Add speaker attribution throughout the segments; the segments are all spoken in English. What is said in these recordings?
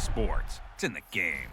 Speaker 1: sports. It's in the game.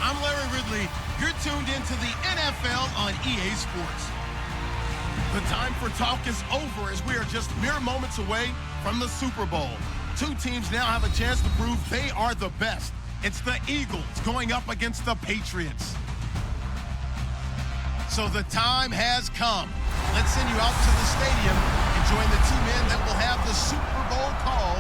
Speaker 2: I'm Larry Ridley. You're tuned into the NFL on EA Sports. The time for talk is over as we are just mere moments away from the Super Bowl. Two teams now have a chance to prove they are the best. It's the Eagles going up against the Patriots. So the time has come. Let's send you out to the stadium and join the two men that will have the Super Bowl call.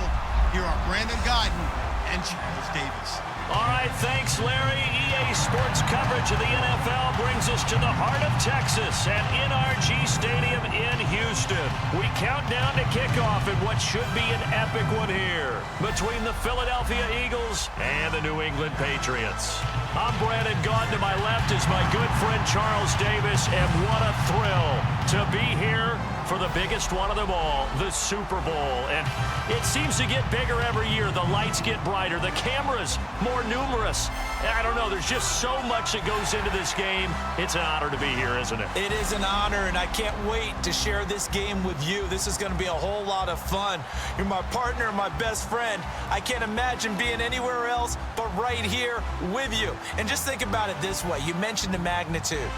Speaker 2: Here are Brandon Guyton and Charles Davis.
Speaker 3: All right, thanks, Larry. EA Sports coverage of the NFL brings us to the heart of Texas at NRG Stadium in Houston. We count down to kickoff in what should be an epic one here between the Philadelphia Eagles and the New England Patriots. I'm Brandon Gaudin. To my left is my good friend Charles Davis, and what a thrill to be here for the biggest one of them all, the Super Bowl. And it seems to get bigger every year. The lights get brighter, the cameras more numerous. I don't know, there's just so much that goes into this game. It's an honor to be here, isn't it?
Speaker 4: It is an honor, and I can't wait to share this game with you. This is going to be a whole lot of fun. You're my partner, my best friend. I can't imagine being anywhere else but right here with you. And just think about it this way. You mentioned the magnitude.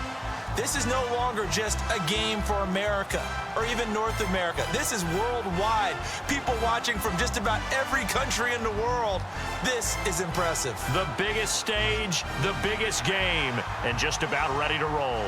Speaker 4: This is no longer just a game for America or even North America. This is worldwide. People watching from just about every country in the world. This is impressive.
Speaker 3: The biggest stage, the biggest game, and just about ready to roll.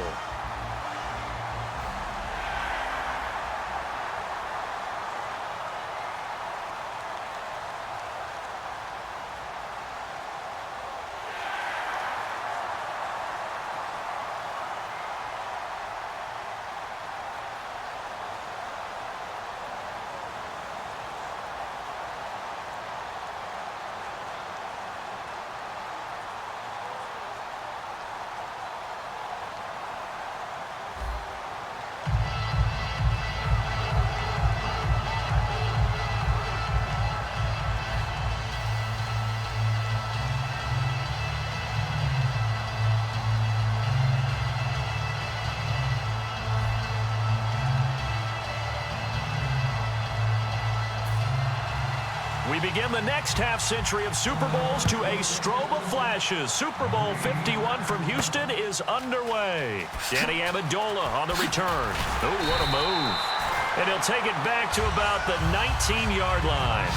Speaker 3: We begin the next half-century of Super Bowls to a strobe of flashes. Super Bowl 51 from Houston is underway. Danny Amendola on the return. Oh, what a move. And he'll take it back to about the 19-yard line.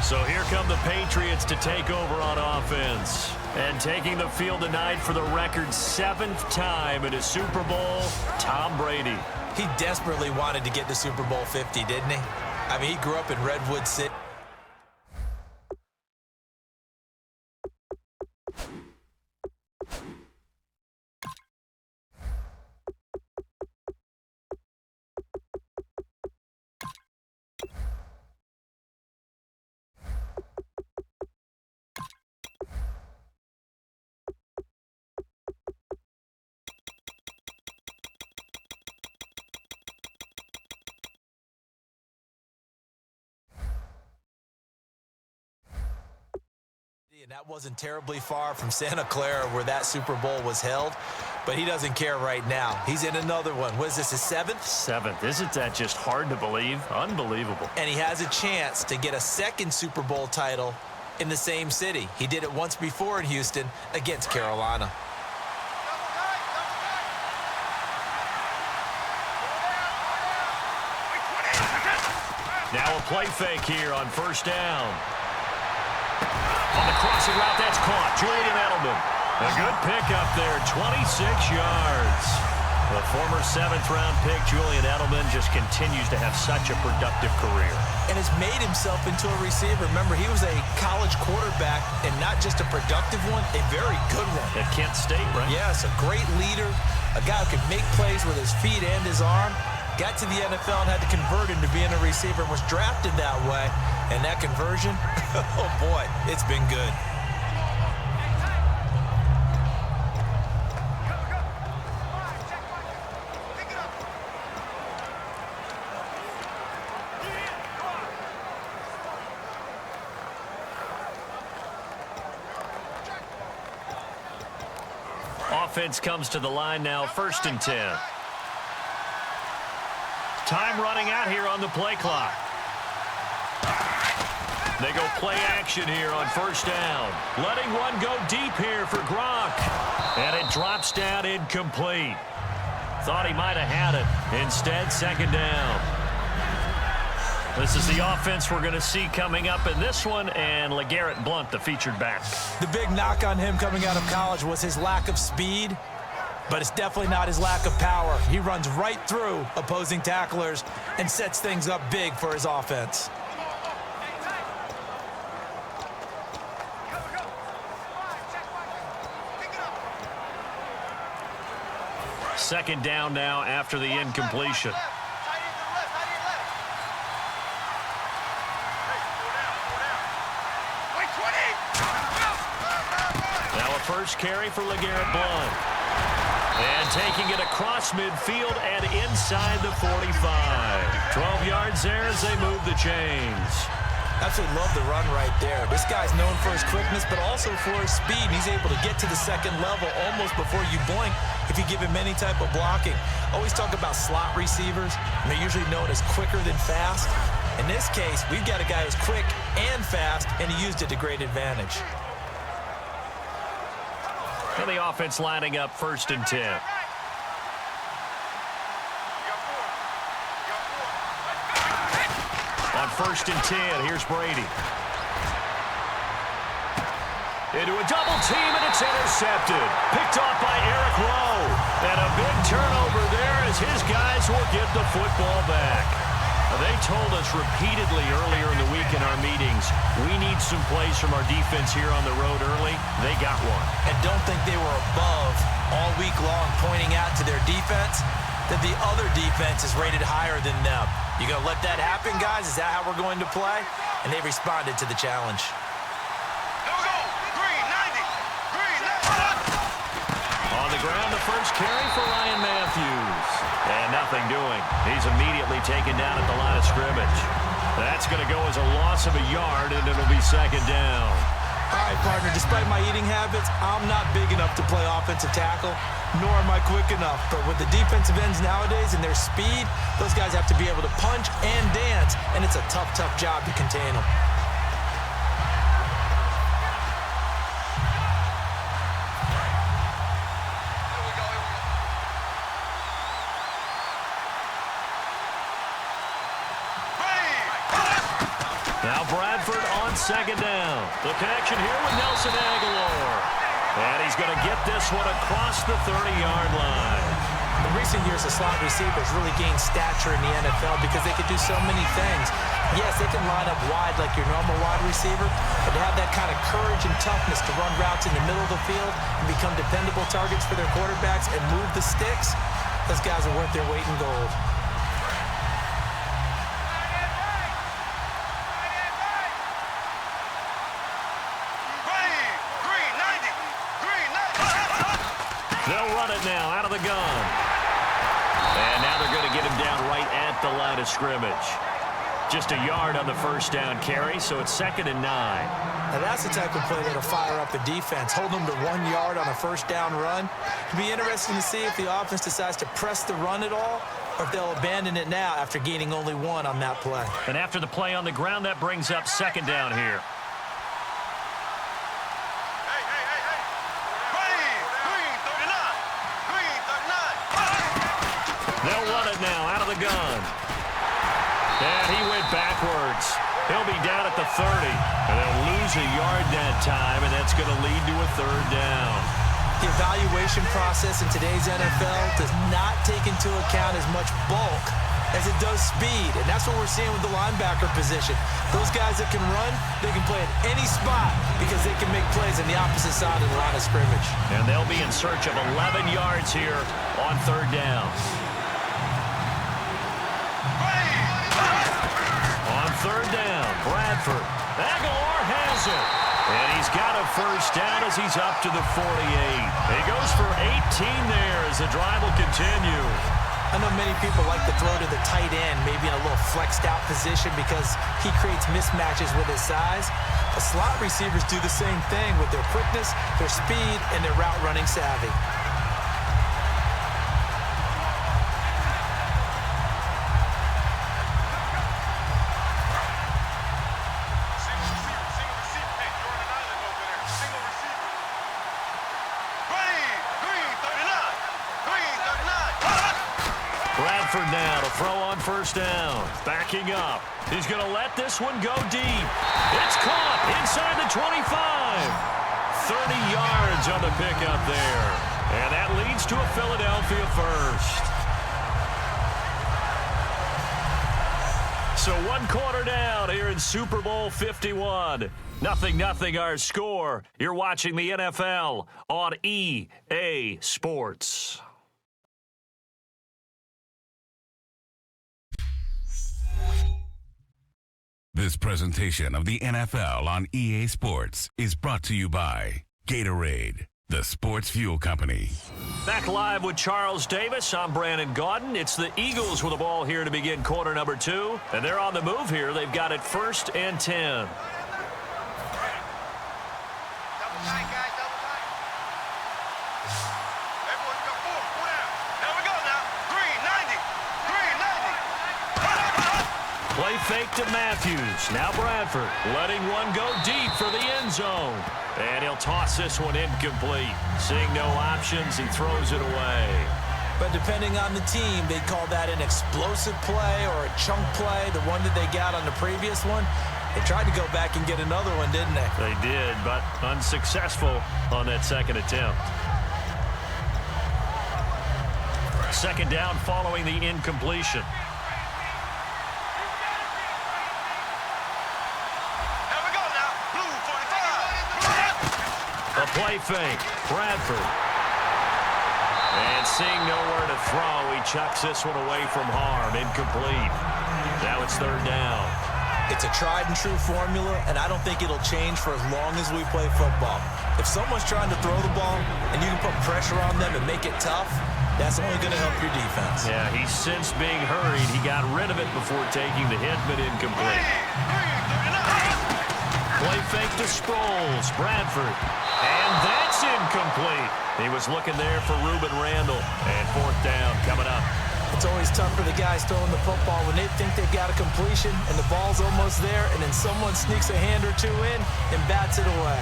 Speaker 3: So here come the Patriots to take over on offense. And taking the field tonight for the record 7th time in a Super Bowl, Tom Brady.
Speaker 4: He desperately wanted to get to Super Bowl 50, didn't he? I mean, he grew up in Redwood City. And that wasn't terribly far from Santa Clara where that Super Bowl was held. But he doesn't care right now. He's in another one. What is this, his 7th?
Speaker 3: 7th. Isn't that just hard to believe? Unbelievable.
Speaker 4: And he has a chance to get a 2nd Super Bowl title in the same city. He did it once before in Houston against Carolina.
Speaker 3: Now a play fake here on first down. On the crossing route, that's caught. Julian Edelman. A good pickup there, 26 yards. The former 7th-round pick, Julian Edelman, just continues to have such a productive career.
Speaker 4: And has made himself into a receiver. Remember, he was a college quarterback, and not just a productive one, a very good one.
Speaker 3: At Kent State, right?
Speaker 4: Yes, a great leader, a guy who could make plays with his feet and his arm. Got to the NFL and had to convert into being a receiver and was drafted that way. And that conversion, oh boy, it's been good.
Speaker 3: Offense comes to the line now, 1st and 10. Time running out here on the play clock. They go play action here on first down. Letting one go deep here for Gronk. And it drops down incomplete. Thought he might have had it. Instead, 2nd down. This is the offense we're going to see coming up in this one, and LeGarrette Blount, the featured back.
Speaker 4: The big knock on him coming out of college was his lack of speed, but it's definitely not his lack of power. He runs right through opposing tacklers and sets things up big for his offense.
Speaker 3: second down now after the incompletion. Now a first carry for LeGarrette Blount. And taking it across midfield and inside the 45. 12 yards there as they move the chains.
Speaker 4: Absolutely love the run right there. This guy's known for his quickness, but also for his speed. He's able to get to the second level almost before you blink if you give him any type of blocking. Always talk about slot receivers, and they're usually known as quicker than fast. In this case, we've got a guy who's quick and fast, and he used it to great advantage.
Speaker 3: And the offense lining up 1st and 10. On 1st and 10, here's Brady. Into a double team, and it's intercepted. Picked off by Eric Rowe. And a big turnover there as his guys will get the football back. They told us repeatedly earlier in the week in our meetings, we need some plays from our defense here on the road early. They got one.
Speaker 4: And don't think they were above all week long pointing out to their defense that the other defense is rated higher than them. You going to let that happen, guys? Is that how we're going to play? And they responded to the challenge.
Speaker 3: On the ground, the first carry for Ryan Matthews. And nothing doing. He's immediately taken down at the line of scrimmage. That's going to go as a loss of a yard, and it'll be second down.
Speaker 4: All right, partner, despite my eating habits, I'm not big enough to play offensive tackle, nor am I quick enough. But with the defensive ends nowadays and their speed, those guys have to be able to punch and dance, and it's a tough, tough job to contain them.
Speaker 3: Now Bradford on second down. The connection here with Nelson Aguilar. And he's going to get this one across the 30-yard line.
Speaker 4: In recent years, the slot receivers really gained stature in the NFL because they could do so many things. Yes, they can line up wide like your normal wide receiver, but to have that kind of courage and toughness to run routes in the middle of the field and become dependable targets for their quarterbacks and move the sticks, those guys are worth their weight in gold.
Speaker 3: They'll run it now out of the gun. And now they're going to get him down right at the line of scrimmage. Just a yard on the first down carry, so it's 2nd and 9.
Speaker 4: Now that's the type of play that'll fire up a defense. Hold them to 1 yard on a first down run. It'll be interesting to see if the offense decides to press the run at all or if they'll abandon it now after gaining only 1 on that play.
Speaker 3: And after the play on the ground, that brings up 2nd down here. They'll run it now out of the gun. And he went backwards. He'll be down at the 30. And they'll lose a yard that time, and that's going to lead to a 3rd down.
Speaker 4: The evaluation process in today's NFL does not take into account as much bulk as it does speed. And that's what we're seeing with the linebacker position. Those guys that can run, they can play at any spot because they can make plays on the opposite side of the line of scrimmage.
Speaker 3: And they'll be in search of 11 yards here on 3rd down. On 3rd down, Bradford. Aguilar has it. And he's got a first down as he's up to the 48. He goes for 18 there as the drive will continue.
Speaker 4: I know many people like to throw to the tight end, maybe in a little flexed out position because he creates mismatches with his size. The slot receivers do the same thing with their quickness, their speed, and their route running savvy.
Speaker 3: Bradford now to throw on first down. Backing up. He's going to let this one go deep. It's caught inside the 25. 30 yards on the pickup there. And that leads to a Philadelphia first. So 1 quarter down here in Super Bowl 51. 0-0 our score. You're watching the NFL on EA Sports.
Speaker 1: This presentation of the NFL on EA Sports is brought to you by Gatorade, the sports fuel company.
Speaker 3: Back live with Charles Davis. I'm Brandon Gaudin. It's the Eagles with the ball here to begin quarter number 2. And they're on the move here. They've got it 1st and 10. Play fake to Matthews. Now Bradford letting one go deep for the end zone. And he'll toss this one incomplete. Seeing no options, he throws it away.
Speaker 4: But depending on the team, they call that an explosive play or a chunk play. The one that they got on the previous one, they tried to go back and get another one, didn't they?
Speaker 3: They did, but unsuccessful on that second attempt. 2nd down following the incompletion. A play fake. Bradford. And seeing nowhere to throw, he chucks this one away from harm. Incomplete. Now it's 3rd down.
Speaker 4: It's a tried and true formula, and I don't think it'll change for as long as we play football. If someone's trying to throw the ball and you can put pressure on them and make it tough, that's only going to help your defense.
Speaker 3: Yeah, he's since being hurried. He got rid of it before taking the hit, but incomplete. Play fake to Sproles. Bradford. And that's incomplete. He was looking there for Ruben Randall. And 4th down coming up.
Speaker 4: It's always tough for the guys throwing the football when they think they've got a completion and the ball's almost there, and then someone sneaks a hand or two in and bats it away.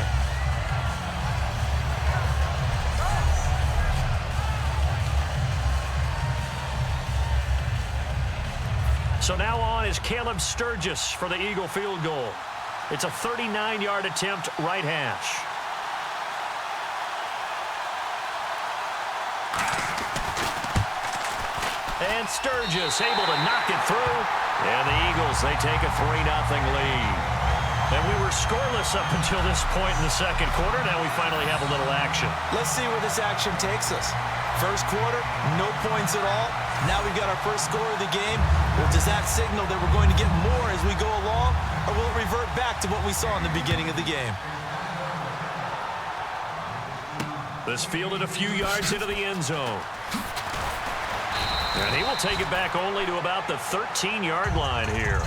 Speaker 3: So now on is Caleb Sturgis for the Eagle field goal. It's a 39-yard attempt, right hash. And Sturgis able to knock it through. And the Eagles, they take a 3-0 lead. And we were scoreless up until this point in the second quarter. Now we finally have a little action.
Speaker 4: Let's see where this action takes us. First quarter, no points at all. Now we've got our first score of the game. Well, does that signal that we're going to get more as we go along? Or will it revert back to what we saw in the beginning of the game?
Speaker 3: This fielded a few yards into the end zone. And he will take it back only to about the 13-yard line here.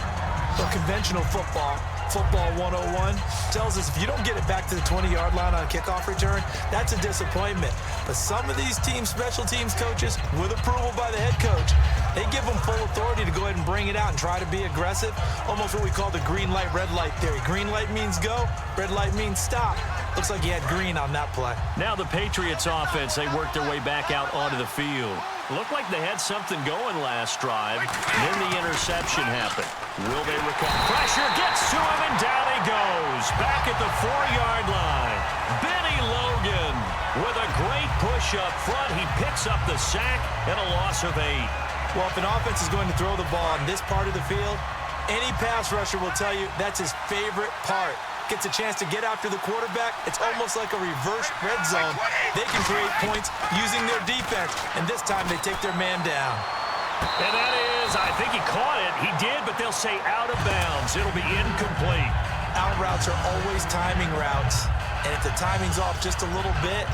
Speaker 4: So conventional football 101, tells us if you don't get it back to the 20-yard line on a kickoff return, that's a disappointment. But some of these special teams coaches, with approval by the head coach, they give them full authority to go ahead and bring it out and try to be aggressive. Almost what we call the green light, red light theory. Green light means go, red light means stop. Looks like he had green on that play.
Speaker 3: Now the Patriots offense, they work their way back out onto the field. Looked like they had something going last drive. Then the interception happened. Will they recover? Pressure gets to him, and down he goes. Back at the 4-yard line. Benny Logan with a great push up front. He picks up the sack and a loss of 8.
Speaker 4: Well, if an offense is going to throw the ball on this part of the field, any pass rusher will tell you that's his favorite part. Gets a chance to get after the quarterback. It's almost like a reverse red zone. They can create points using their defense, and this time they take their man down.
Speaker 3: And that is, I think he caught it. He did, but they'll say out of bounds. It'll be incomplete.
Speaker 4: Out routes are always timing routes, and if the timing's off just a little bit,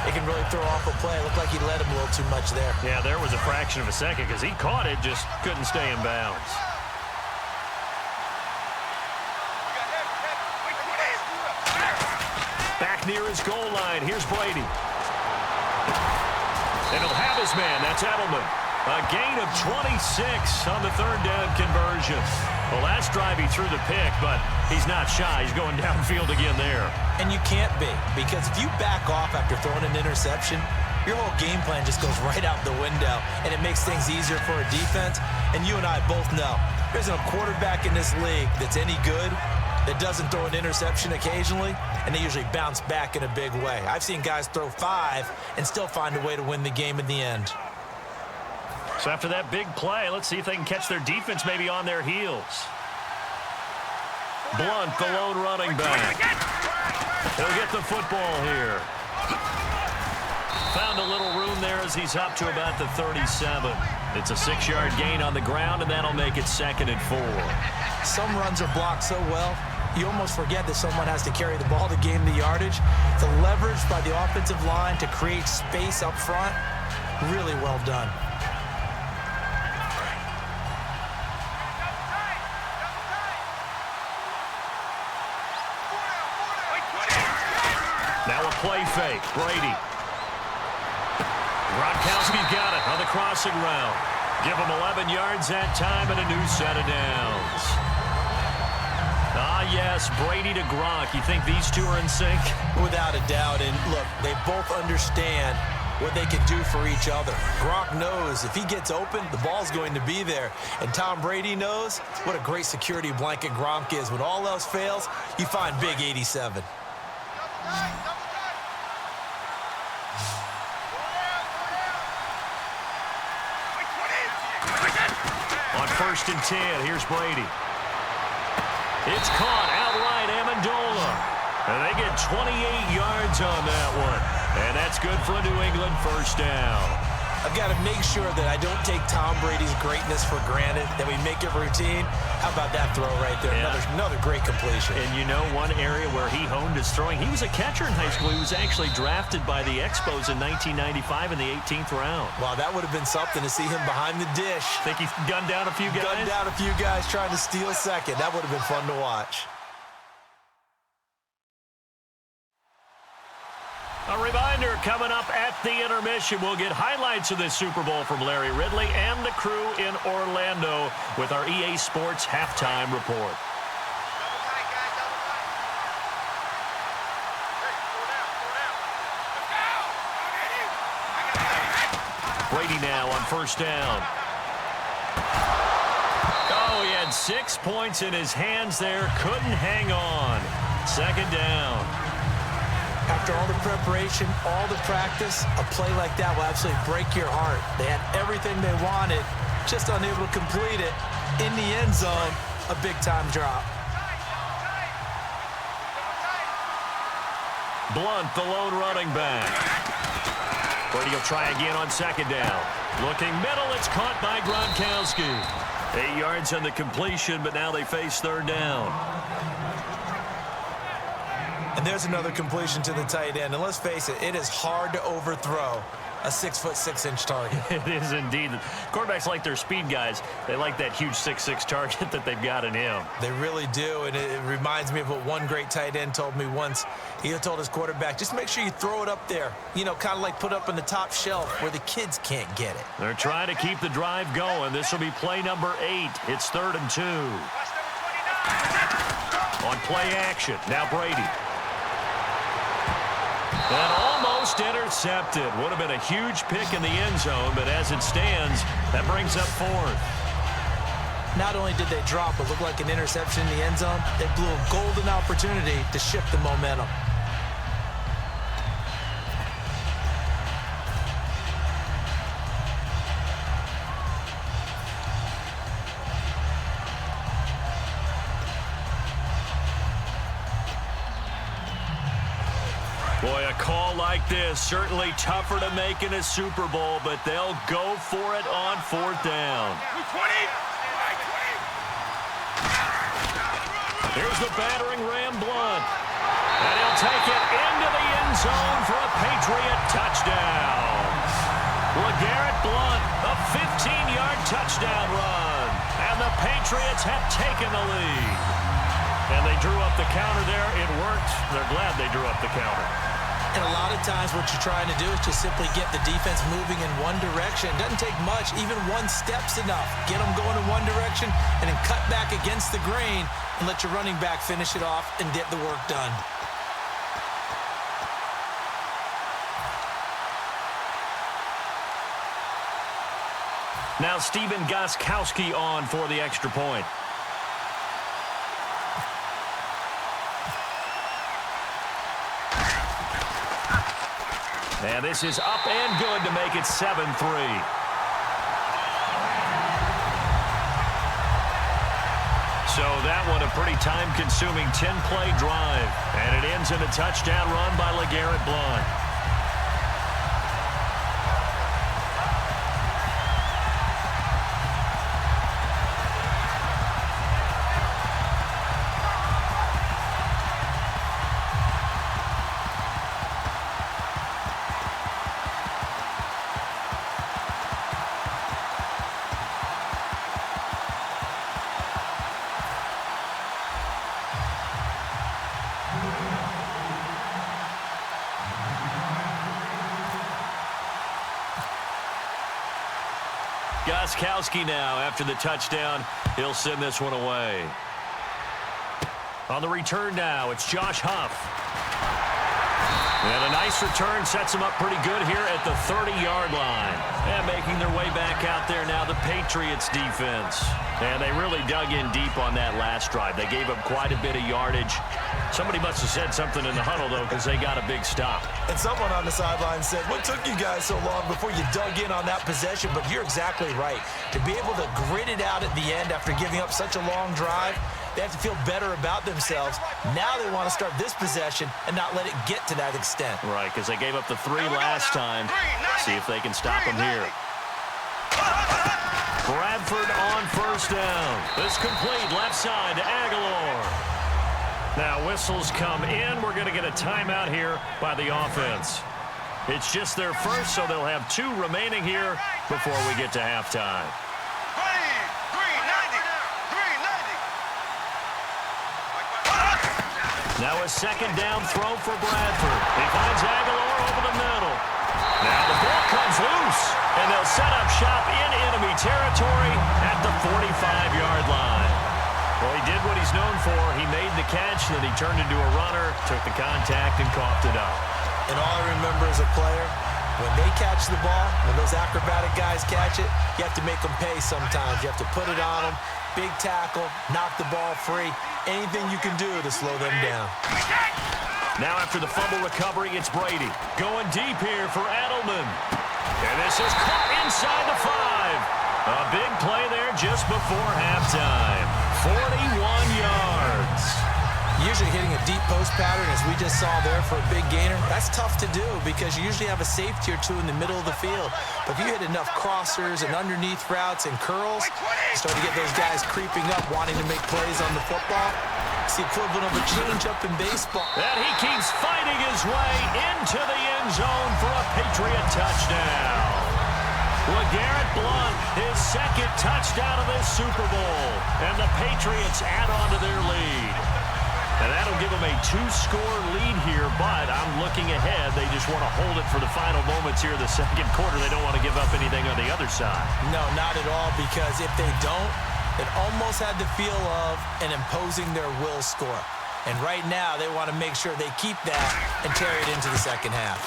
Speaker 4: it can really throw off a play. It looked like he led him a little too much there.
Speaker 3: Yeah, there was a fraction of a second because he caught it, just couldn't stay in bounds. Back near his goal line. Here's Brady. And he'll have his man. That's Edelman. A gain of 26 on the 3rd down conversion. The last drive he threw the pick, but he's not shy. He's going downfield again there.
Speaker 4: And you can't be, because if you back off after throwing an interception, your whole game plan just goes right out the window, and it makes things easier for a defense. And you and I both know there isn't a quarterback in this league that's any good that doesn't throw an interception occasionally, and they usually bounce back in a big way. I've seen guys throw 5 and still find a way to win the game in the end.
Speaker 3: So after that big play, let's see if they can catch their defense maybe on their heels. Blunt, the lone running back. He'll get the football here. Found a little room there as as he's up to about the 37. It's a 6-yard gain on the ground, and that'll make it 2nd and 4.
Speaker 4: Some runs are blocked so well, you almost forget that someone has to carry the ball to gain the yardage. The leverage by the offensive line to create space up front, really well done.
Speaker 3: Now a play fake. Brady. Gronkowski's got it on the crossing route. Give him 11 yards that time and a new set of downs. Ah, yes, Brady to Gronk. You think these two are in sync?
Speaker 4: Without a doubt. And look, they both understand what they can do for each other. Gronk knows if he gets open, the ball's going to be there. And Tom Brady knows what a great security blanket Gronk is. When all else fails, you find Big 87.
Speaker 3: On 1st and 10, here's Brady. It's caught outright, Amendola. And they get 28 yards on that one. And that's good for a New England 1st down.
Speaker 4: I've got to make sure that I don't take Tom Brady's greatness for granted, that we make it routine. How about that throw right there?
Speaker 3: Yeah.
Speaker 4: Another great completion.
Speaker 3: And you know one area where he honed his throwing? He was a catcher in high school. He was actually drafted by the Expos in 1995 in the 18th round.
Speaker 4: Wow, that would have been something to see him behind the dish.
Speaker 3: Think he gunned down a few guys?
Speaker 4: Gunned down a few guys trying to steal second. That would have been fun to watch.
Speaker 3: A reminder, coming up at the intermission, we'll get highlights of this Super Bowl from Larry Ridley and the crew in Orlando with our EA Sports halftime report. Brady now on 1st down. Oh, he had 6 points in his hands there. Couldn't hang on. 2nd down.
Speaker 4: After all the preparation, all the practice, a play like that will absolutely break your heart. They had everything they wanted, just unable to complete it. In the end zone, a big-time drop.
Speaker 3: Blunt, the lone running back. Brady will try again on 2nd down. Looking middle, it's caught by Gronkowski. 8 yards on the completion, but now they face 3rd down.
Speaker 4: And there's another completion to the tight end. And let's face it, it is hard to overthrow a 6'6" target.
Speaker 3: It is indeed. Quarterbacks like their speed guys. They like that huge 6'6" target that they've got in him.
Speaker 4: They really do, and it reminds me of what one great tight end told me once. He told his quarterback, just make sure you throw it up there. You know, kind of like put up in the top shelf where the kids can't get it.
Speaker 3: They're trying to keep the drive going. This will be play number 8. It's 3rd and 2. On play action, now Brady. And almost intercepted. Would have been a huge pick in the end zone, but as it stands, that brings up 4th.
Speaker 4: Not only did they drop what looked like an interception in the end zone, they blew a golden opportunity to shift the momentum.
Speaker 3: Boy, a call like this, certainly tougher to make in a Super Bowl, but they'll go for it on 4th down. Here's the battering ram, Blunt. And he'll take it into the end zone for a Patriot touchdown. LeGarrette Blunt, a 15-yard touchdown run. And the Patriots have taken the lead. And they drew up the counter there. It worked. They're glad they drew up the counter.
Speaker 4: And a lot of times what you're trying to do is just simply get the defense moving in one direction. It doesn't take much. Even one step's enough. Get them going in one direction and then cut back against the grain and let your running back finish it off and get the work done.
Speaker 3: Now Stephen Gostkowski on for the extra point. And this is up and good to make it 7-3. So that one a pretty time-consuming 10-play drive. And it ends in a touchdown run by LeGarrette Blunt. Gostkowski now after the touchdown. He'll send this one away. On the return now, it's Josh Huff. And a nice return sets him up pretty good here at the 30-yard line. And making their way back out there now, the Patriots defense. And they really dug in deep on that last drive. They gave up quite a bit of yardage. Somebody must have said something in the huddle, though, because they got a big stop.
Speaker 4: And someone on the sideline said, what took you guys so long before you dug in on that possession? But you're exactly right. To be able to grit it out at the end after giving up such a long drive, they have to feel better about themselves. Now they want to start this possession and not let it get to that extent.
Speaker 3: Right, because they gave up the 3 last time. See if they can stop them here. Bradford on first down. This complete left side to Aguilar. Now whistles come in. We're going to get a timeout here by the offense. It's just their first, so they'll have 2 remaining here before we get to halftime. Now a second down throw for Bradford. He finds Aguilar over the middle. Now the ball comes loose, and they'll set up shop in enemy territory at the 45-yard line. Well, he did what he's known for. He made the catch, then he turned into a runner, took the contact, and coughed it up.
Speaker 4: And all I remember as a player, when they catch the ball, when those acrobatic guys catch it, you have to make them pay sometimes. You have to put it on them, big tackle, knock the ball free, anything you can do to slow them down.
Speaker 3: Now after the fumble recovery, it's Brady. Going deep here for Edelman. And this is caught inside the 5. A big play there just before halftime. 41 yards.
Speaker 4: Usually hitting a deep post pattern, as we just saw there for a big gainer, that's tough to do because you usually have a safety or 2 in the middle of the field. But if you hit enough crossers and underneath routes and curls, you start to get those guys creeping up, wanting to make plays on the football. It's the equivalent of a change-up in baseball.
Speaker 3: And he keeps fighting his way into the end zone for a Patriot touchdown. LeGarrette Blount, his second touchdown of this Super Bowl. And the Patriots add on to their lead. And that'll give them a 2-score lead here, but I'm looking ahead. They just want to hold it for the final moments here in the second quarter. They don't want to give up anything on the other side.
Speaker 4: No, not at all, because if they don't, it almost had the feel of an imposing their will score. And right now, they want to make sure they keep that and carry it into the second half.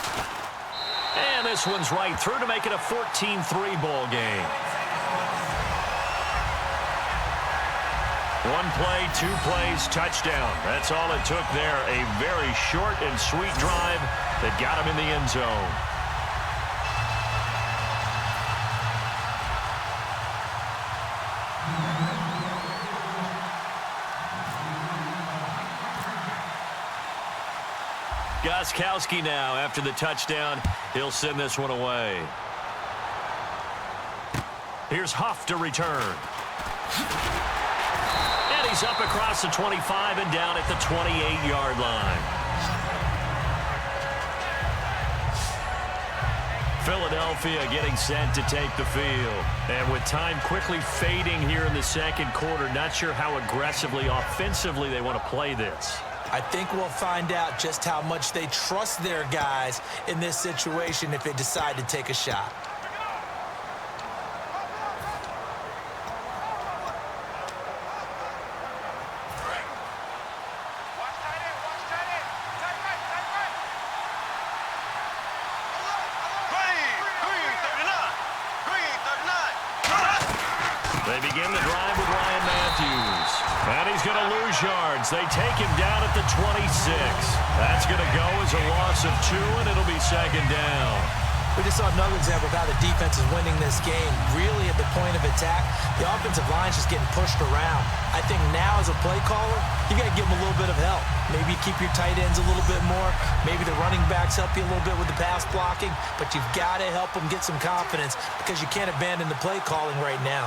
Speaker 3: And this one's right through to make it a 14-3 ball game. 1 play, 2 plays, touchdown. That's all it took there. A very short and sweet drive that got him in the end zone. Gostkowski now after the touchdown. He'll send this one away. Here's Huff to return. And he's up across the 25 and down at the 28-yard line. Philadelphia getting set to take the field. And with time quickly fading here in the second quarter, not sure how aggressively, offensively they want to play this.
Speaker 4: I think we'll find out just how much they trust their guys in this situation if they decide to take a shot.
Speaker 3: They begin the drive with Ryan Matthews. And he's going to lose yards. They take him down at the 26. That's going to go as a loss of 2, and it'll be second down.
Speaker 4: We just saw another example of how the defense is winning this game. Really at the point of attack, the offensive line's just getting pushed around. I think now as a play caller, you got to give them a little bit of help. Maybe keep your tight ends a little bit more. Maybe the running backs help you a little bit with the pass blocking. But you've got to help them get some confidence because you can't abandon the play calling right now.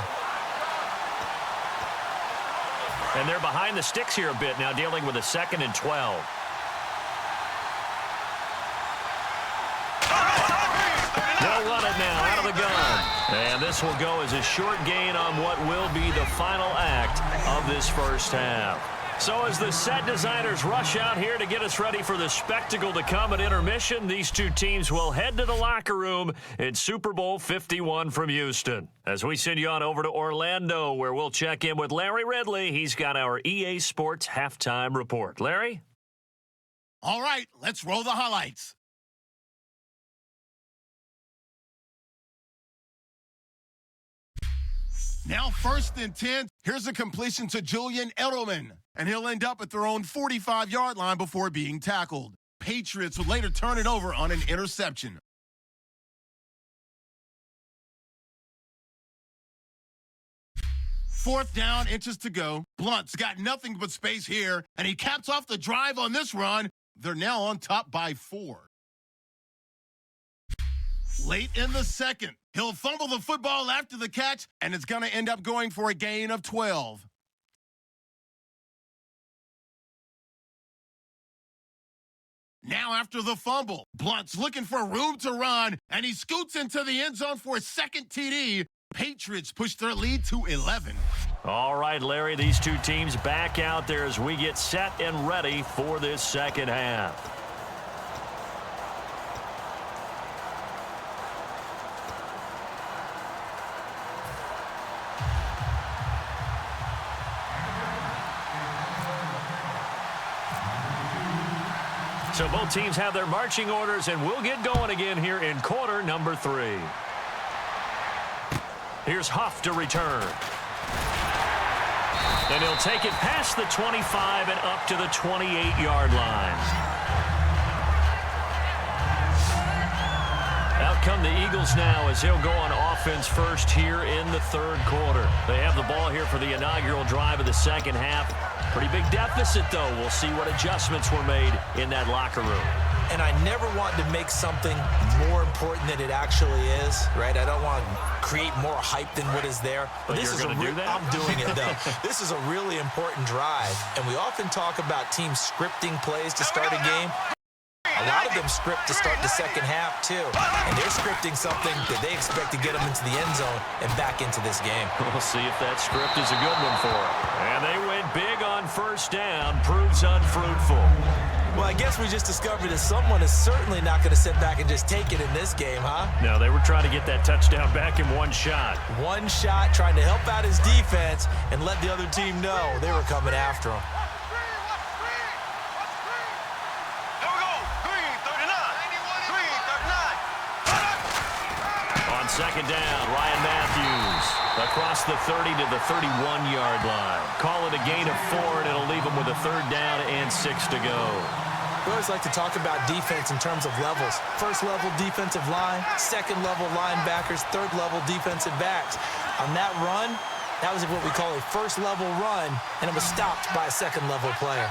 Speaker 3: And they're behind the sticks here a bit now, dealing with a 2nd and 12. They'll run it now out of the gun. And this will go as a short gain on what will be the final act of this first half. So as the set designers rush out here to get us ready for the spectacle to come at intermission, these two teams will head to the locker room in Super Bowl 51 from Houston. As we send you on over to Orlando, where we'll check in with Larry Ridley. He's got our EA Sports halftime report. Larry?
Speaker 2: All right, let's roll the highlights. Now 1st and 10. Here's a completion to Julian Edelman, and he'll end up at their own 45-yard line before being tackled. Patriots would later turn it over on an interception. Fourth down, inches to go. Blunt's got nothing but space here, and he caps off the drive on this run. They're now on top by 4. Late in the second, he'll fumble the football after the catch, and it's going to end up going for a gain of 12. Now after the fumble, Blunt's looking for room to run, and he scoots into the end zone for a second TD. Patriots push their lead to 11.
Speaker 3: All right, Larry, these two teams back out there as we get set and ready for this second half. So both teams have their marching orders, and we'll get going again here in quarter number 3. Here's Huff to return. And he'll take it past the 25 and up to the 28-yard line. Out come the Eagles now as they'll go on offense first here in the third quarter. They have the ball here for the inaugural drive of the second half. Pretty big deficit, though. We'll see what adjustments were made in that locker room.
Speaker 4: And I never want to make something more important than it actually is, right? I don't want to create more hype than what is there.
Speaker 3: But
Speaker 4: this
Speaker 3: you're
Speaker 4: is
Speaker 3: going to do that?
Speaker 4: I'm doing it, though. This is a really important drive, and we often talk about teams scripting plays to start a game. A lot of them script to start the second half, too. And they're scripting something that they expect to get them into the end zone and back into this game.
Speaker 3: We'll see if that script is a good one for them. And they went big on first down. Proves unfruitful.
Speaker 4: Well, I guess we just discovered that someone is certainly not going to sit back and just take it in this game, huh?
Speaker 3: No, they were trying to get that touchdown back in one shot.
Speaker 4: One shot, trying to help out his defense and let the other team know they were coming after him.
Speaker 3: Second down, Ryan Matthews across the 30 to the 31-yard line. Call it a gain of 4, and it'll leave them with a third down and 6 to go.
Speaker 4: We always like to talk about defense in terms of levels. First-level defensive line, second-level linebackers, third-level defensive backs. On that run, that was what we call a first-level run, and it was stopped by a second-level player.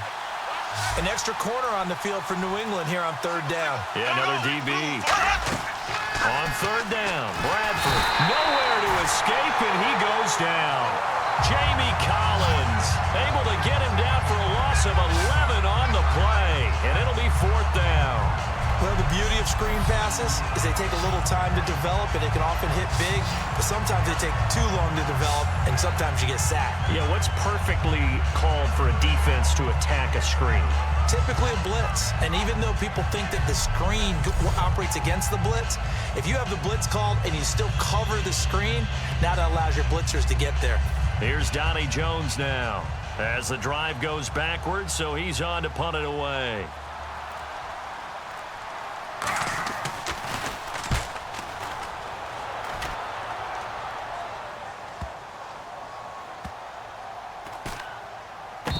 Speaker 4: An extra corner on the field for New England here on third down.
Speaker 3: Yeah, another DB. On third down, Bradford nowhere to escape, and he goes down. Jamie Collins able to get him down for a loss of 11 on the play, and it'll be fourth down.
Speaker 4: Well, the beauty of screen passes is they take a little time to develop, and they can often hit big, but sometimes they take too long to develop, and sometimes you get sacked.
Speaker 3: Yeah, what's perfectly called for a defense to attack a screen?
Speaker 4: Typically a blitz, and even though people think that the screen operates against the blitz, if you have the blitz called and you still cover the screen, now that allows your blitzers to get there.
Speaker 3: Here's Donnie Jones now as the drive goes backwards, so he's on to punt it away.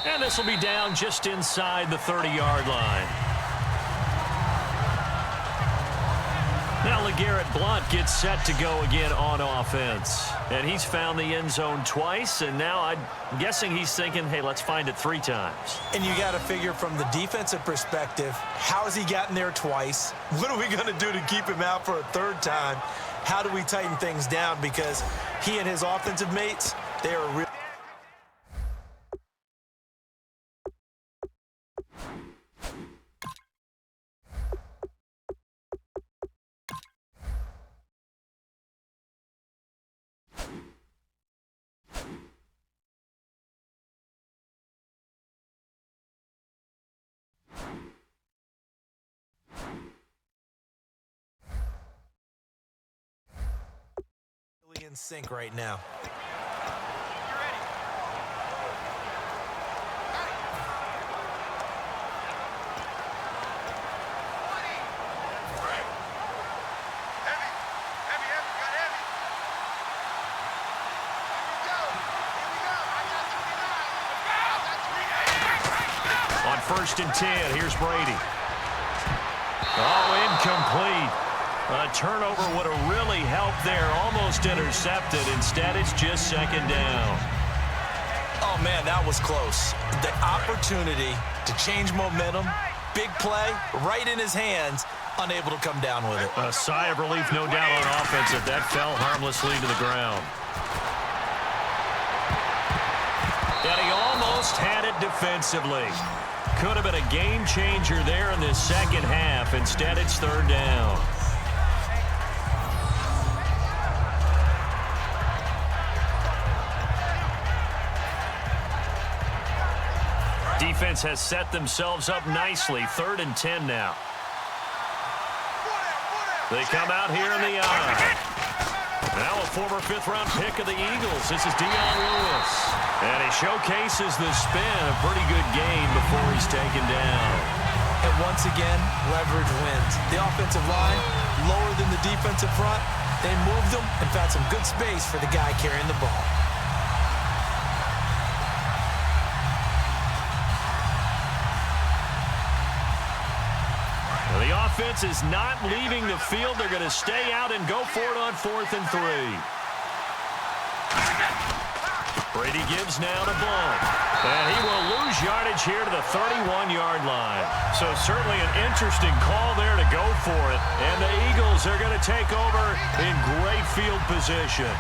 Speaker 3: And this will be down just inside the 30-yard line. Now LeGarrette Blount gets set to go again on offense. And he's found the end zone twice, and now I'm guessing he's thinking, hey, let's find it 3 times.
Speaker 4: And you got to figure from the defensive perspective, how has he gotten there twice? What are we going to do to keep him out for a third time? How do we tighten things down? Because he and his offensive mates, they are really in sync right now.
Speaker 3: On 1st and 10, here's Brady. Oh, incomplete. A turnover would have really helped there. Almost intercepted. Instead, it's just 2nd down.
Speaker 4: Oh, man, that was close. The opportunity to change momentum, big play, right in his hands, unable to come down with it.
Speaker 3: A sigh of relief, no doubt, on offense if that fell harmlessly to the ground. And he almost had it defensively. Could have been a game changer there in this second half. Instead, it's 3rd down. Defense has set themselves up nicely. 3rd and 10 now. They come out here in the eye. Now a former 5th-round pick of the Eagles. This is Dion Lewis. And he showcases the spin. A pretty good game before he's taken down.
Speaker 4: And once again, leverage wins. The offensive line, lower than the defensive front. They moved them and found some good space for the guy carrying the ball.
Speaker 3: Well, the offense is not leaving the field. They're going to stay out and go for it on 4th and 3. Brady gives now to Blunt. And he will lose yardage here to the 31-yard line. So certainly an interesting call there to go for it. And the Eagles are going to take over in great field position.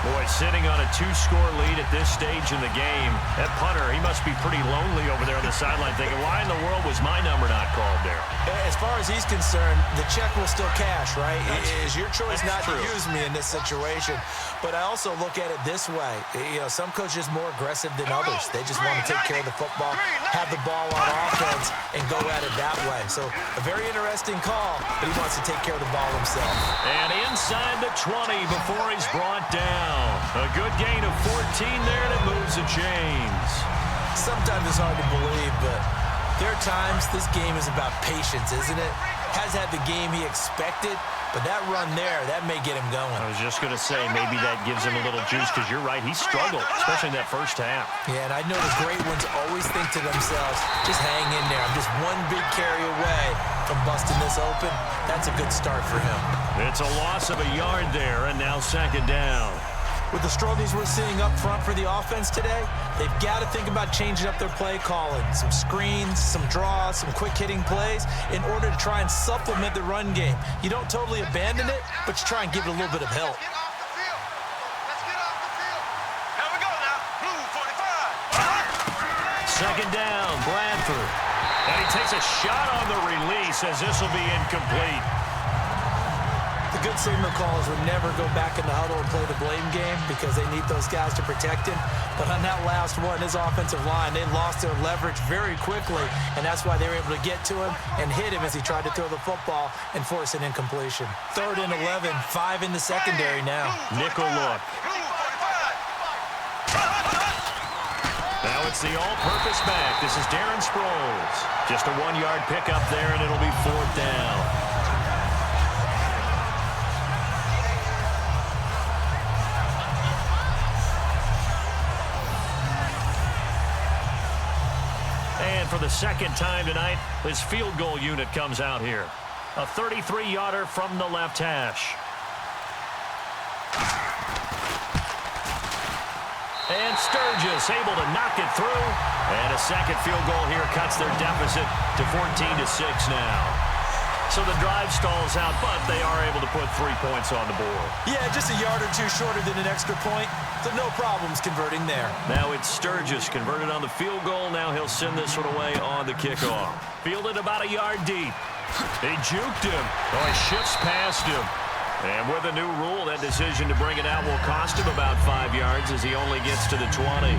Speaker 3: Boy, sitting on a 2-score lead at this stage in the game. That punter, he must be pretty lonely over there on the sideline thinking, why in the world was my number not called there?
Speaker 4: As far as he's concerned, the check will still cash, right? It is your choice not to use me in this situation. But I also look at it this way. You know, some coaches are more aggressive than others. They just want to take care of the football, have the ball on offense, and go at it that way. So a very interesting call, but he wants to take care of the ball himself.
Speaker 3: And inside the 20 before he's brought down. A good gain of 14 there that moves the chains.
Speaker 4: Sometimes it's hard to believe, but there are times this game is about patience, isn't it? Has had the game he expected, but that run there, that may get him going.
Speaker 3: I was just going to say, maybe that gives him a little juice, because you're right, he struggled, especially in that first half.
Speaker 4: Yeah, and I know the great ones always think to themselves, just hang in there. I'm just one big carry away from busting this open. That's a good start for him.
Speaker 3: It's a loss of a yard there, and now 2nd down.
Speaker 4: With the struggles we're seeing up front for the offense today, they've got to think about changing up their play calling. Some screens, some draws, some quick-hitting plays in order to try and supplement the run game. You don't totally abandon it, but you try and give it a little bit of help.
Speaker 3: Second down, Bradford. And he takes a shot on the release as this will be incomplete.
Speaker 4: The good signal callers would never go back in the huddle and play the blame game because they need those guys to protect him. But on that last one, his offensive line, they lost their leverage very quickly, and that's why they were able to get to him and hit him as he tried to throw the football and force an incompletion. 3rd and 11, 5 in the secondary now.
Speaker 3: Nickel look. Now it's the all-purpose back. This is Darren Sproles. Just a 1-yard pickup there, and it'll be 4th down. And for the 2nd time tonight, his field goal unit comes out here. A 33-yarder from the left hash. And Sturgis able to knock it through. And a 2nd field goal here cuts their deficit to 14-6 now. So the drive stalls out, but they are able to put 3 points on the board.
Speaker 4: Yeah, just a yard or two shorter than an extra point, so no problems converting there.
Speaker 3: Now it's Sturgis converted on the field goal. Now he'll send this one away on the kickoff. Fielded about a yard deep. They juked him. Oh, he shifts past him. And with a new rule, that decision to bring it out will cost him about 5 yards as he only gets to the 20.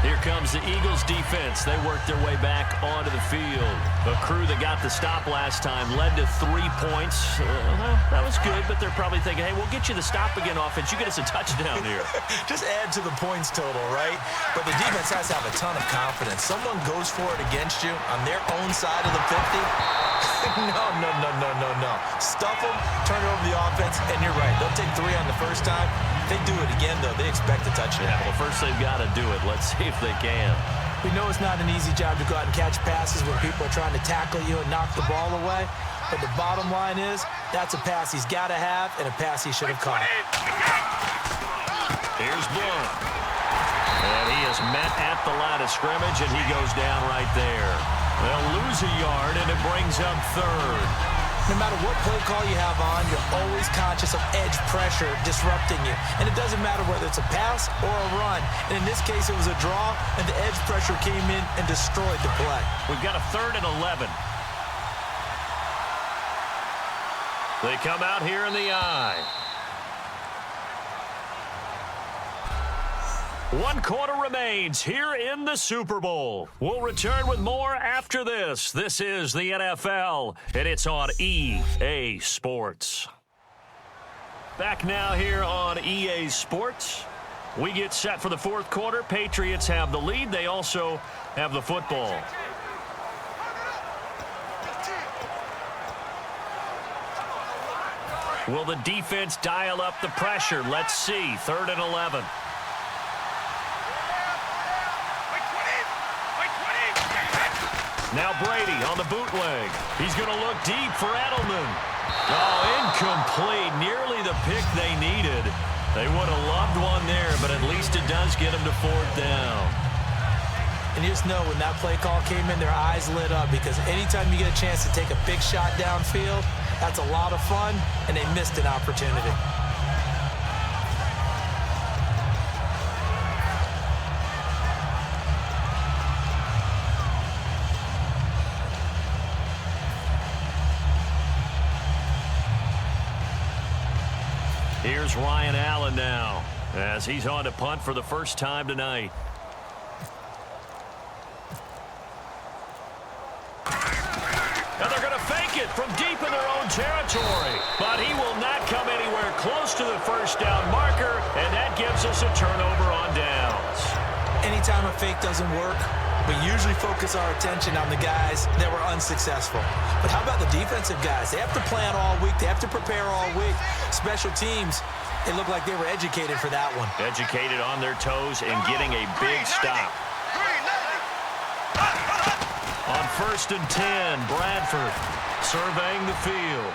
Speaker 3: Here comes the Eagles defense. They worked their way back onto the field. A crew that got the stop last time led to 3 points. Well, that was good, but they're probably thinking, hey, we'll get you the stop again offense. You get us a touchdown here.
Speaker 4: Just add to the points total, right? But the defense has to have a ton of confidence. Someone goes for it against you on their own side of the 50. No. Stuff them, turn it over to the offense, and you're right. They'll take 3 on the first time. If they do it again, though, they expect a touchdown.
Speaker 3: Yeah, well, first they've got to do it. Let's see if they can.
Speaker 4: We know it's not an easy job to go out and catch passes when people are trying to tackle you and knock the ball away. But the bottom line is, that's a pass he's got to have and a pass he should have caught.
Speaker 3: Here's Blunt. And he is met at the line of scrimmage, and he goes down right there. They'll lose a yard, and it brings up third.
Speaker 4: No matter what play call you have on, you're always conscious of edge pressure disrupting you. And it doesn't matter whether it's a pass or a run. And in this case, it was a draw, and the edge pressure came in and destroyed the play.
Speaker 3: We've got a 3rd and 11. They come out here in the I. 1 quarter remains here in the Super Bowl. We'll return with more after this. This is the NFL, and it's on EA Sports. Back now here on EA Sports. We get set for the 4th quarter. Patriots have the lead. They also have the football. Will the defense dial up the pressure? Let's see. 3rd and 11. Now Brady on the bootleg. He's going to look deep for Edelman. Oh, incomplete. Nearly the pick they needed. They would have loved one there, but at least it does get them to 4th down.
Speaker 4: And you just know when that play call came in, their eyes lit up because anytime you get a chance to take a big shot downfield, that's a lot of fun, and they missed an opportunity.
Speaker 3: Here's Ryan Allen now as he's on to punt for the first time tonight. And they're going to fake it from deep in their own territory. But he will not come anywhere close to the first down marker, and that gives us a turnover on downs.
Speaker 4: Anytime a fake doesn't work, we usually focus our attention on the guys that were unsuccessful. But how about the defensive guys? They have to plan all week. They have to prepare all week. Special teams, it looked like they were educated for that one.
Speaker 3: Educated on their toes and getting a big stop. On 1st and 10, Bradford surveying the field.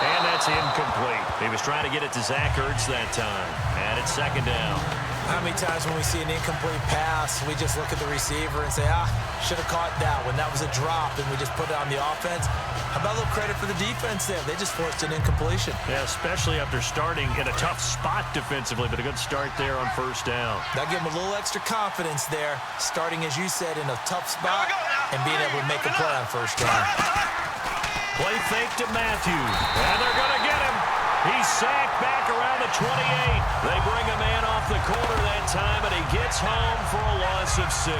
Speaker 3: And that's incomplete. He was trying to get it to Zach Ertz that time. And it's 2nd down.
Speaker 4: How many times when we see an incomplete pass, we just look at the receiver and say, should have caught that one. That was a drop, and we just put it on the offense. How about a little credit for the defense there? They just forced an incompletion.
Speaker 3: Yeah, especially after starting in a tough spot defensively, but a good start there on 1st down.
Speaker 4: That'll give them a little extra confidence there, starting, as you said, in a tough spot and being able to make a play on 1st down.
Speaker 3: Play fake to Matthews, and they're going to get him. He's sacked back around the 28. They bring a man off the corner that time, and he gets home for a loss of 6.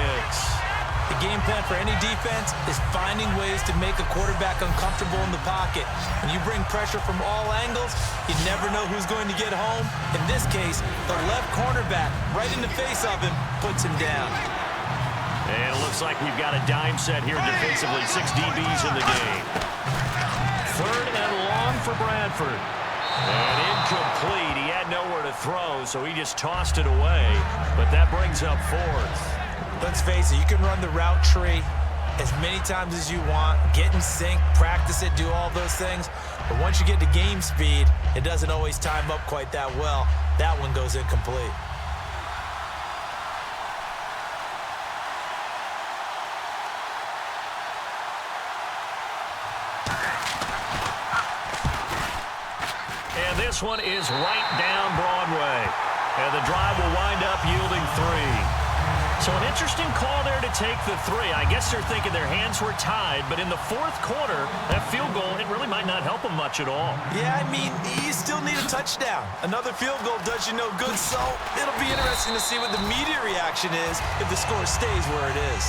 Speaker 4: The game plan for any defense is finding ways to make a quarterback uncomfortable in the pocket. When you bring pressure from all angles, you never know who's going to get home. In this case, the left cornerback, right in the face of him, puts him down.
Speaker 3: And it looks like we've got a dime set here defensively. 6 DBs in the game. 3rd and long for Bradford. And incomplete. He had nowhere to throw, so he just tossed it away. But that brings up 4th.
Speaker 4: Let's face it, you can run the route tree as many times as you want, get in sync, practice it, do all those things. But once you get to game speed, it doesn't always time up quite that well. That one goes incomplete.
Speaker 3: And this one is right down Broadway. And the drive will wind up yielding 3. So an interesting call there to take the 3. I guess they're thinking their hands were tied, but in the 4th quarter, that field goal, it really might not help them much at all.
Speaker 4: Yeah, I mean, you still still need a touchdown. Another field goal does you no good, so it'll be interesting to see what the media reaction is if the score stays where it is.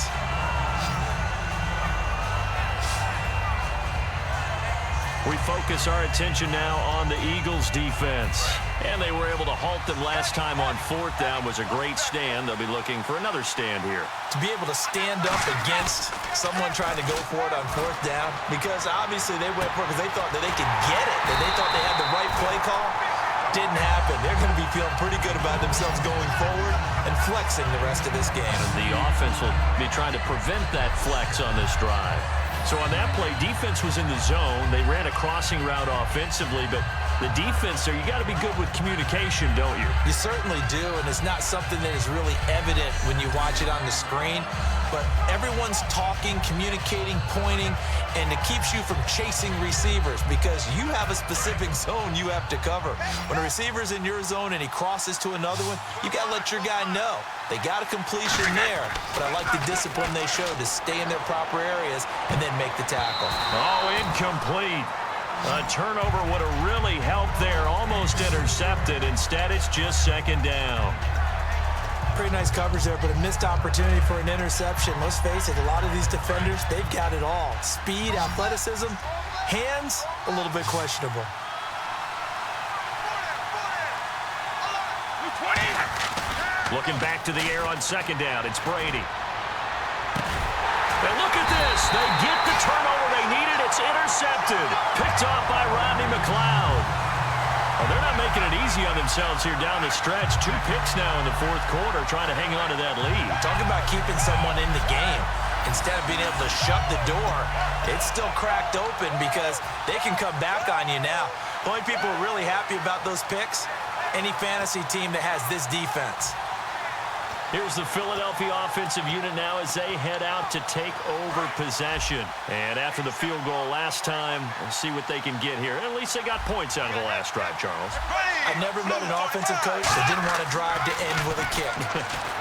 Speaker 3: We focus our attention now on the Eagles' defense. And they were able to halt them last time on 4th down. Was a great stand. They'll be looking for another stand here.
Speaker 4: To be able to stand up against someone trying to go for it on 4th down, because obviously they went for it because they thought that they could get it, that they thought they had the right play call. Didn't happen. They're going to be feeling pretty good about themselves going forward and flexing the rest of this game.
Speaker 3: And the offense will be trying to prevent that flex on this drive. So on that play, defense was in the zone. They ran a crossing route offensively, but the defense there, you got to be good with communication, don't you?
Speaker 4: You certainly do, and it's not something that is really evident when you watch it on the screen. But everyone's talking, communicating, pointing, and it keeps you from chasing receivers because you have a specific zone you have to cover. When a receiver's in your zone and he crosses to another one, you got to let your guy know. They got a completion there, but I like the discipline they showed to stay in their proper areas and then make the tackle.
Speaker 3: Oh, incomplete. A turnover would have really helped there. Almost intercepted. Instead, it's just 2nd down.
Speaker 4: Pretty nice coverage there, but a missed opportunity for an interception. Let's face it, a lot of these defenders, they've got it all. Speed, athleticism, hands, a little bit questionable.
Speaker 3: Looking back to the air on 2nd down, it's Brady. And look at this. They get the turnover they needed. It's intercepted. Picked off by Rodney McLeod. Well, they're not making it easy on themselves here down the stretch. 2 picks now in the 4th quarter, trying to hang on to that lead.
Speaker 4: Talking about keeping someone in the game. Instead of being able to shut the door, it's still cracked open because they can come back on you now. The only people really happy about those picks, any fantasy team that has this defense.
Speaker 3: Here's the Philadelphia offensive unit now as they head out to take over possession. And after the field goal last time, we'll see what they can get here. At least they got points out of the last drive, Charles.
Speaker 4: I never met an offensive coach that didn't want to drive to end with a kick.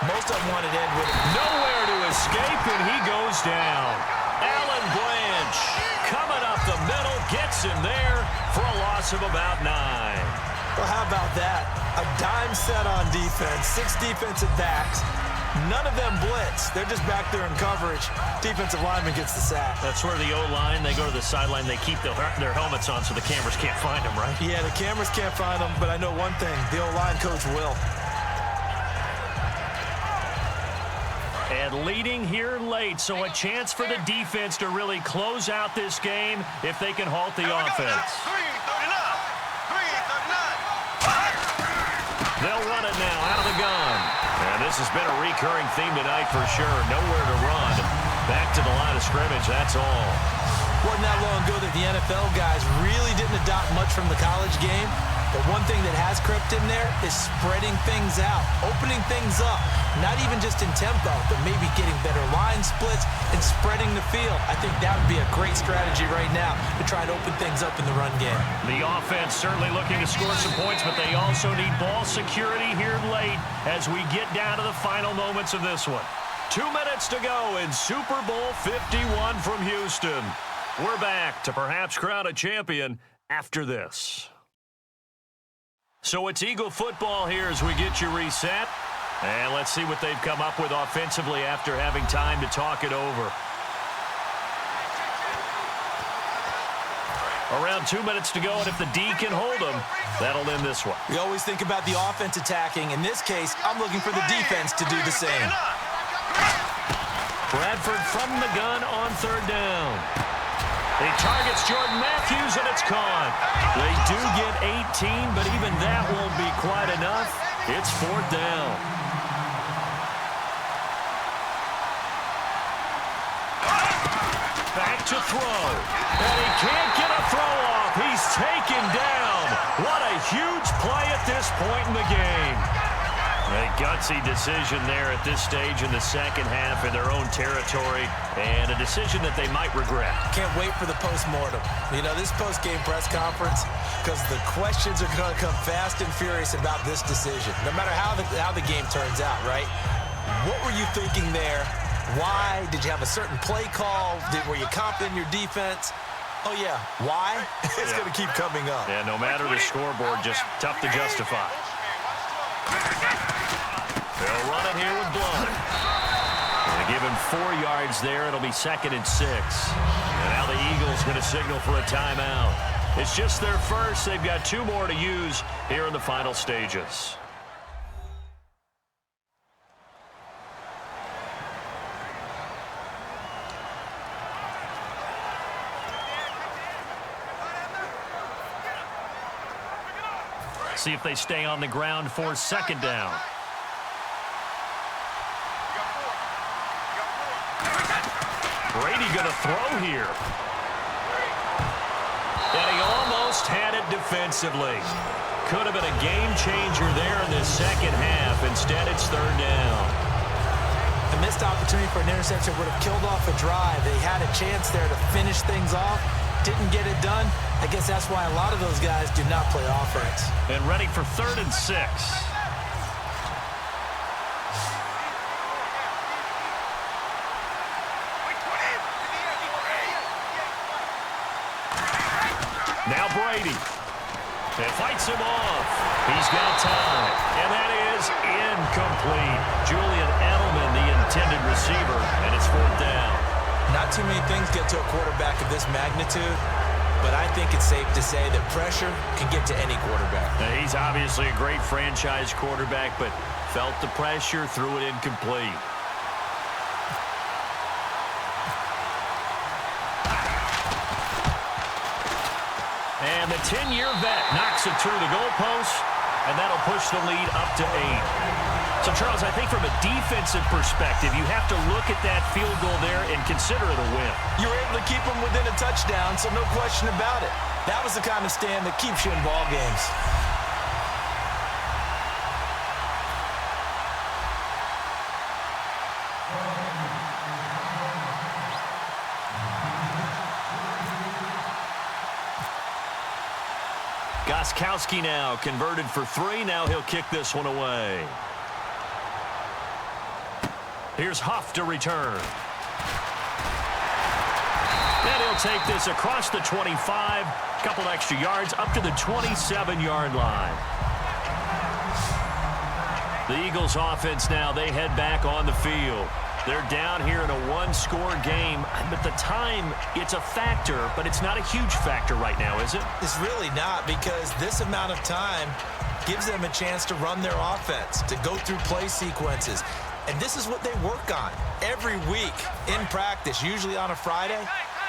Speaker 4: Most of them wanted to end with it.
Speaker 3: Nowhere to escape, and he goes down. Alan Blanche coming up the middle, gets him there for a loss of about 9.
Speaker 4: Well, how about that? A dime set on defense, 6 defensive backs. None of them blitz. They're just back there in coverage. Defensive lineman gets the sack.
Speaker 3: That's where the O-line, they go to the sideline, they keep their helmets on so the cameras can't find them, right?
Speaker 4: Yeah, the cameras can't find them, but I know one thing. The O-line coach will.
Speaker 3: And leading here late, so a chance for the defense to really close out this game if they can halt the offense. They'll run it now out of the gun. And this has been a recurring theme tonight for sure. Nowhere to run. Back to the line of scrimmage, that's all.
Speaker 4: Wasn't that long ago that the NFL guys really didn't adopt much from the college game. But one thing that has crept in there is spreading things out, opening things up. Not even just in tempo, but maybe getting better line splits and spreading the field. I think that would be a great strategy right now to try to open things up in the run game.
Speaker 3: The offense certainly looking to score some points, but they also need ball security here late as we get down to the final moments of this one. 2 minutes to go in Super Bowl 51 from Houston. We're back to perhaps crown a champion after this. So it's Eagle football here as we get you reset. And let's see what they've come up with offensively after having time to talk it over. Around 2 minutes to go, and if the D can hold them, that'll end this one.
Speaker 4: We always think about the offense attacking. In this case, I'm looking for the defense to do the same.
Speaker 3: Bradford from the gun on 3rd down. He targets Jordan Matthews, and it's caught. They do get 18, but even that won't be quite enough. It's 4th down. Back to throw. And he can't get a throw off. He's taken down. What a huge play at this point in the game. A gutsy decision there at this stage in the second half in their own territory, and a decision that they might regret.
Speaker 4: Can't wait for the post-mortem. You know, this post-game press conference, because the questions are going to come fast and furious about this decision, no matter how the game turns out, right? What were you thinking there? Why? Did you have a certain play call? Were you confident in your defense? Oh, yeah. Why? It's going to keep coming up.
Speaker 3: Yeah, no matter the scoreboard, just tough to justify. They'll run it here with Blunt. They give him 4 yards there. It'll be 2nd and 6. And now the Eagles going to signal for a timeout. It's just their first. They've got 2 more to use here in the final stages. See if they stay on the ground for 2nd down. Brady going to throw here. And he almost had it defensively. Could have been a game changer there in this second half. Instead, it's 3rd down.
Speaker 4: The missed opportunity for an interception would have killed off a drive. They had a chance there to finish things off. Didn't get it done. I guess that's why a lot of those guys do not play offense.
Speaker 3: And ready for 3rd and 6. Now Brady. It fights him off. He's got time. And that is incomplete. Julian Edelman, the intended receiver, and it's 4th down.
Speaker 4: Not too many things get to a quarterback of this magnitude, but I think it's safe to say that pressure can get to any quarterback.
Speaker 3: Now, he's obviously a great franchise quarterback, but felt the pressure, threw it incomplete. And the 10-year vet knocks it through the goalpost, and that'll push the lead up to 8. So, Charles, I think from a defensive perspective, you have to look at that field goal there and consider it a win.
Speaker 4: You were able to keep them within a touchdown, so no question about it. That was the kind of stand that keeps you in ball games.
Speaker 3: Gostkowski now converted for 3. Now he'll kick this one away. Here's Huff to return. And he'll take this across the 25. Couple extra yards up to the 27-yard line. The Eagles offense now, they head back on the field. They're down here in a 1-score game. But the time, it's a factor, but it's not a huge factor right now, is it?
Speaker 4: It's really not, because this amount of time gives them a chance to run their offense, to go through play sequences. And this is what they work on every week in practice, usually on a Friday.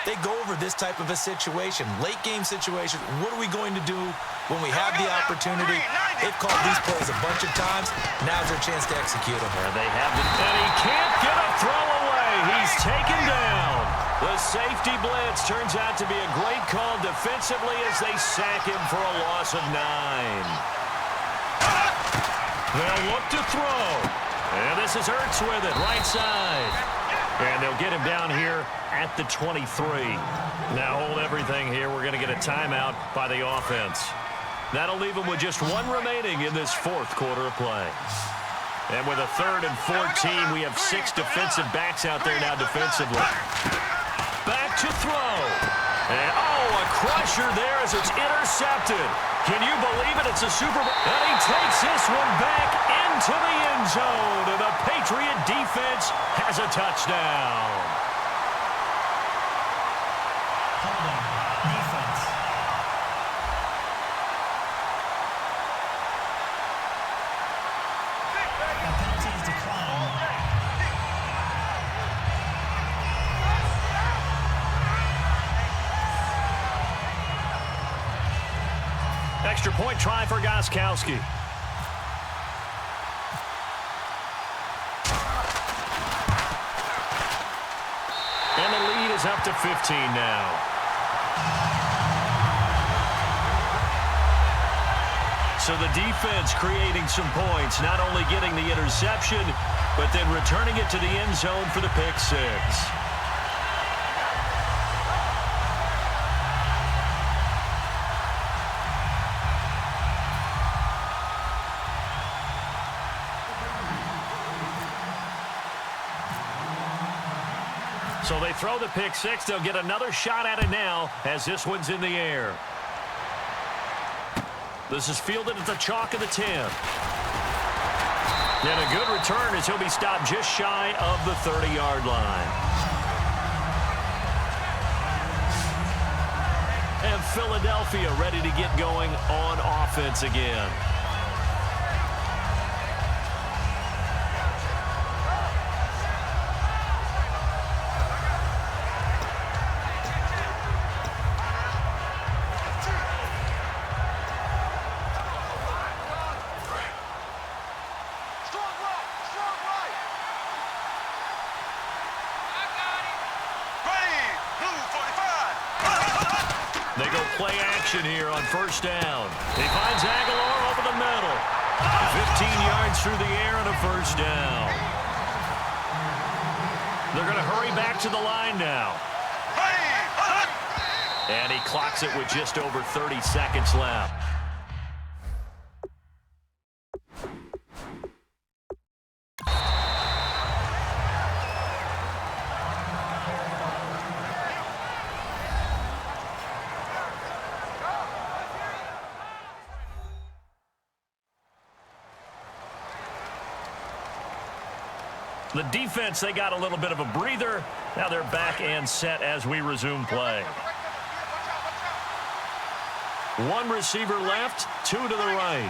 Speaker 4: They go over this type of a situation, late game situation. What are we going to do when we have the opportunity? They've called these plays a bunch of times. Now's their chance to execute them.
Speaker 3: And they have the, and he can't get a throw away. He's taken down. The safety blitz turns out to be a great call defensively as they sack him for a loss of 9. They'll look to throw. And this is Ertz with it, right side. And they'll get him down here at the 23. Now hold everything here. We're going to get a timeout by the offense. That'll leave them with just 1 remaining in this 4th quarter of play. And with a 3rd and 14, we have 6 defensive backs out there now defensively. Back to throw. And, a crusher there as it's intercepted. Can you believe it? It's a Super Bowl. And he takes this one back into the end zone. And the Patriot defense has a touchdown.
Speaker 5: Defense. The penalty is declined.
Speaker 3: Extra point try for Gostkowski. And the lead is up to 15 now. So the defense creating some points, not only getting the interception, but then returning it to the end zone for the pick 6. So they throw the pick six. They'll get another shot at it now as this one's in the air. This is fielded at the chalk of the 10. And a good return as he'll be stopped just shy of the 30-yard line. And Philadelphia ready to get going on offense again. They go play action here on first down. He finds Aguilar over the middle. 15 yards through the air and a first down. They're going to hurry back to the line now. And he clocks it with just over 30 seconds left. The defense, they got a little bit of a breather. Now they're back and set as we resume play. One receiver left, two to the right.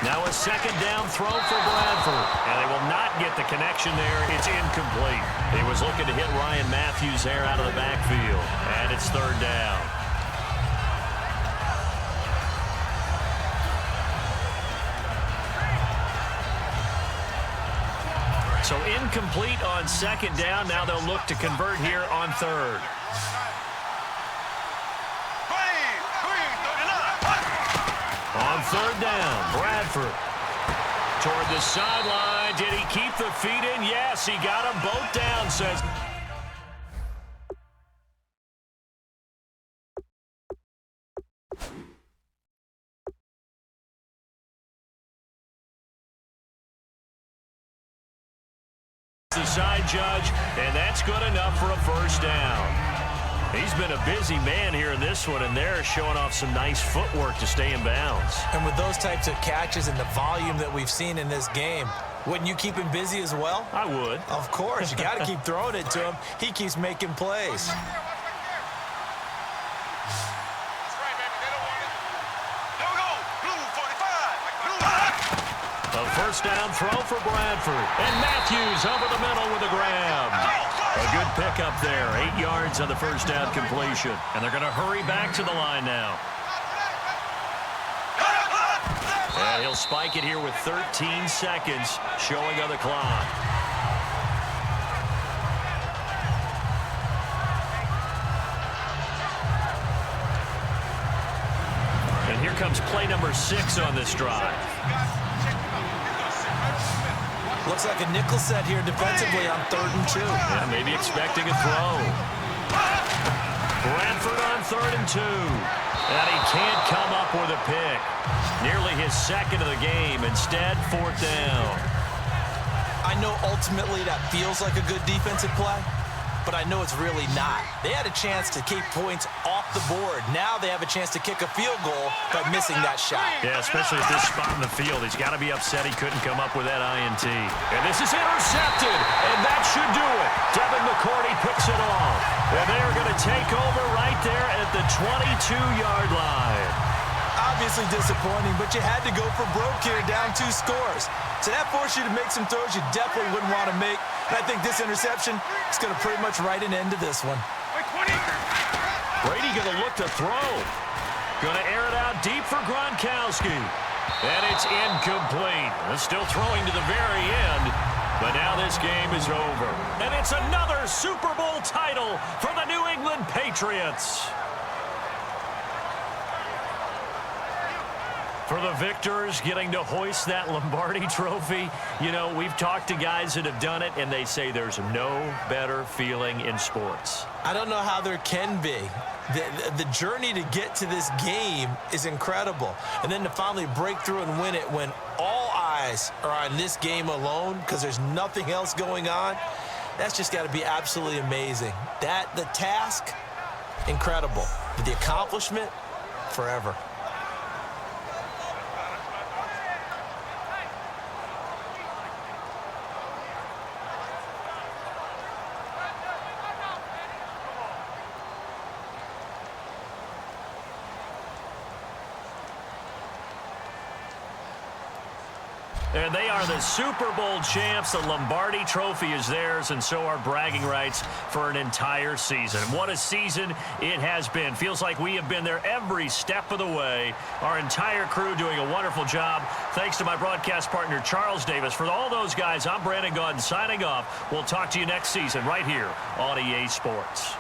Speaker 3: Now a second down throw for Bradford. And they will not get the connection there. It's incomplete. He was looking to hit Ryan Matthews there out of the backfield. And it's third down. So incomplete on second down. Now they'll look to convert here on third. On third down, Bradford. Toward the sideline. Did he keep the feet in? Yes, he got them both down, says. The side judge, and that's good enough for a first down. He's been a busy man here in this one, and they're showing off some nice footwork to stay in bounds.
Speaker 4: And with those types of catches and the volume that we've seen in this game, wouldn't you keep him busy as well?
Speaker 3: I would.
Speaker 4: Of course. You got to keep throwing it to him. He keeps making plays.
Speaker 3: A first down throw for Bradford. And Matthews over the middle with a grab. A good pickup there. 8 yards on the first down completion. And they're going to hurry back to the line now. And he'll spike it here with 13 seconds showing on the clock. And here comes play number 6 on this drive.
Speaker 4: Looks like a nickel set here defensively on 3rd and 2.
Speaker 3: Yeah, maybe expecting a throw. Bradford on 3rd and 2. And he can't come up with a pick. Nearly his second of the game. Instead, 4th down.
Speaker 4: I know ultimately that feels like a good defensive play, but I know it's really not. They had a chance to keep points off the board. Now they have a chance to kick a field goal by missing that shot.
Speaker 3: Yeah, especially at this spot in the field. He's got to be upset he couldn't come up with that INT. And this is intercepted, and that should do it. Devin McCourty picks it off. And they're going to take over right there at the 22-yard line.
Speaker 4: Obviously disappointing, but you had to go for broke here, down 2 scores. So that forced you to make some throws you definitely wouldn't want to make. And I think this interception is going to pretty much write an end to this one.
Speaker 3: Brady going to look to throw. Going to air it out deep for Gronkowski. And it's incomplete. They're still throwing to the very end. But now this game is over. And it's another Super Bowl title for the New England Patriots. For the victors getting to hoist that Lombardi trophy, you know, we've talked to guys that have done it, and they say there's no better feeling in sports.
Speaker 4: I don't know how there can be. The journey to get to this game is incredible. And then to finally break through and win it when all eyes are on this game alone because there's nothing else going on, That's just got to be absolutely amazing. The task, incredible. But the accomplishment, forever.
Speaker 3: And they are the Super Bowl champs. The Lombardi Trophy is theirs, and so are bragging rights for an entire season. What a season it has been. Feels like we have been there every step of the way. Our entire crew doing a wonderful job. Thanks to my broadcast partner, Charles Davis. For all those guys, I'm Brandon Gaudin signing off. We'll talk to you next season right here on EA Sports.